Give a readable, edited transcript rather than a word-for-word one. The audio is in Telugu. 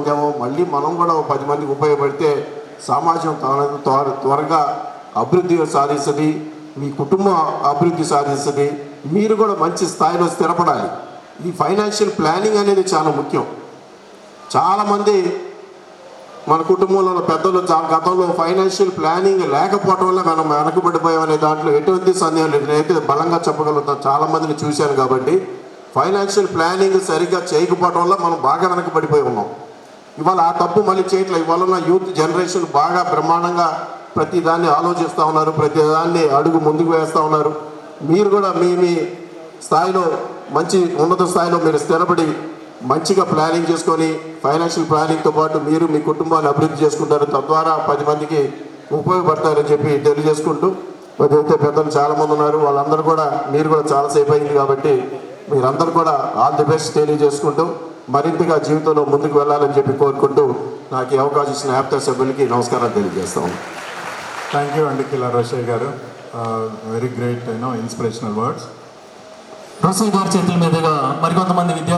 ఉపయోగపడతామో, మళ్ళీ మనం కూడా 10 మందికి ఉపయోగపడితే సమాజం త్వరగా అభివృద్ధి సాధిస్తుంది, మీ కుటుంబం అభివృద్ధి సాధిస్తుంది, మీరు కూడా మంచి స్థాయిలో స్థిరపడాలి. ఈ ఫైనాన్షియల్ ప్లానింగ్ అనేది చాలా ముఖ్యం. చాలామంది మన కుటుంబంలో ఉన్న పెద్దలు గతంలో ఫైనాన్షియల్ ప్లానింగ్ లేకపోవడం వల్ల మనం వెనకబడిపోయామనే దాంట్లో ఎటువంటి సందేహం లేదు. నేనైతే బలంగా చెప్పగలుగుతాను, చాలామందిని చూశాను కాబట్టి. ఫైనాన్షియల్ ప్లానింగ్ సరిగ్గా చేయకపోవడం వల్ల మనం బాగా వెనకబడిపోయి ఉన్నాం. ఇవాళ ఆ తప్పు మళ్ళీ చేయట్లేదు. ఇవాళ ఉన్న యూత్ జనరేషన్ బాగా బ్రహ్మాండంగా ప్రతి దాన్ని ఆలోచిస్తూ ఉన్నారు, ప్రతి దాన్ని అడుగు ముందుకు వేస్తూ ఉన్నారు. మీరు కూడా మీ మీ స్థాయిలో మంచి ఉన్నత స్థాయిలో మీరు స్థిరపడి మంచిగా ప్లానింగ్ చేసుకొని ఫైనాన్షియల్ ప్లానింగ్తో పాటు మీరు మీ కుటుంబాన్ని అభివృద్ధి చేసుకుంటారు, తద్వారా 10 మందికి ఉపయోగపడతారని చెప్పి తెలియజేసుకుంటూ, ఏదైతే పెద్దలు చాలామంది ఉన్నారు వాళ్ళందరూ కూడా, మీరు కూడా చాలాసేపు అయింది కాబట్టి మీరందరూ కూడా ఆల్ ది బెస్ట్ తెలియజేసుకుంటూ మరింతగా జీవితంలో ముందుకు వెళ్ళాలని చెప్పి కోరుకుంటూ నాకు ఈ అవకాశం ఇచ్చిన యాప్తా సభ్యులకి నమస్కారాలు తెలియజేస్తాము. థ్యాంక్ యూ అండి కిలా Rosaiah garu. Very great inspirational words. Rosaiah గారి చేతుల మీదుగా మరికొంతమంది విద్యార్థులు